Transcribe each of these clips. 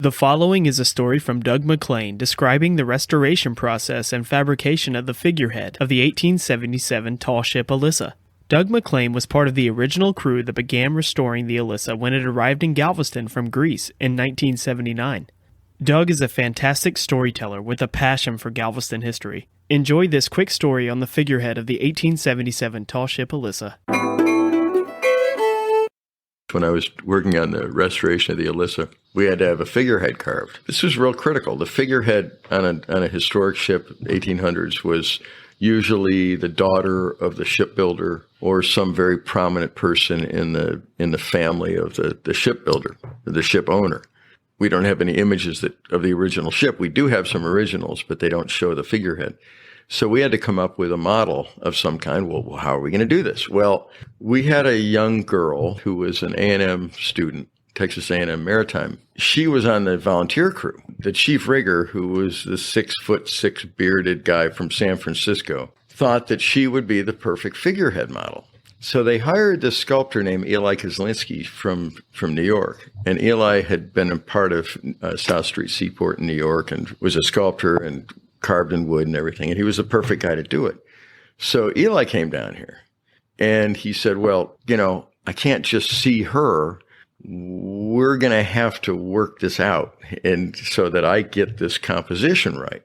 The following is a story from Doug McLean describing the restoration process and fabrication of the figurehead of the 1877 Tall Ship Elissa. Doug McLean was part of the original crew that began restoring the Elissa when it arrived in Galveston from Greece in 1979. Doug is a fantastic storyteller with a passion for Galveston history. Enjoy this quick story on the figurehead of the 1877 Tall Ship Elissa. When I was working on the restoration of the Elissa, we had to have a figurehead carved. This was real critical. The figurehead on a historic ship, 1800s, was usually the daughter of the shipbuilder or some very prominent person in the family of the shipbuilder, the ship owner. We don't have any images of the original ship. We do have some originals, but they don't show the figurehead. So we had to come up with a model of some kind. Well, how are we going to do this? Well, we had a young girl who was an A&M student, Texas A&M Maritime. She was on the volunteer crew. The chief rigger, who was the 6'6" bearded guy from San Francisco, thought that she would be the perfect figurehead model. So they hired this sculptor named Eli Kozlinski from New York. And Eli had been a part of South Street Seaport in New York and was a sculptor and carved in wood and everything. And he was the perfect guy to do it. So Eli came down here and he said, well, I can't just see her. We're going to have to work this out and so that I get this composition right.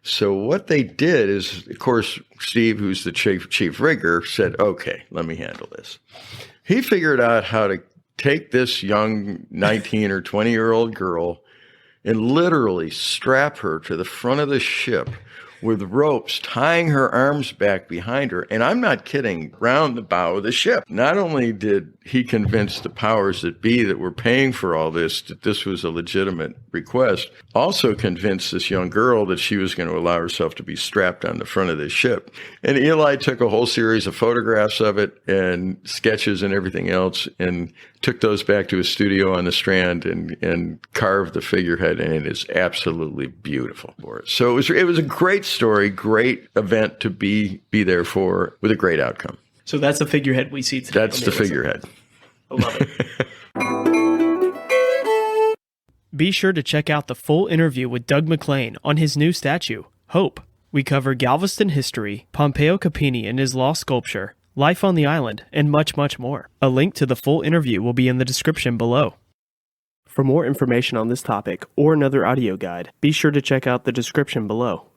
So what they did is, of course, Steve, who's the chief rigger, said, okay, let me handle this. He figured out how to take this young 19 or 20-year-old girl and literally strap her to the front of the ship with ropes, tying her arms back behind her. And I'm not kidding, round the bow of the ship. Not only did he convince the powers that be that were paying for all this, that this was a legitimate request, also convinced this young girl that she was going to allow herself to be strapped on the front of the ship. And Eli took a whole series of photographs of it and sketches and everything else and took those back to his studio on the Strand and carved the figurehead, and it is absolutely beautiful for it. So it was a great story, great event to be there for, with a great outcome. So that's the figurehead we see today. That's the figurehead. I love it. Be sure to check out the full interview with Doug McLean on his new statue, Hope. We cover Galveston history, Pompeo Capini and his lost sculpture, life on the island, and much, much more. A link to the full interview will be in the description below. For more information on this topic or another audio guide, be sure to check out the description below.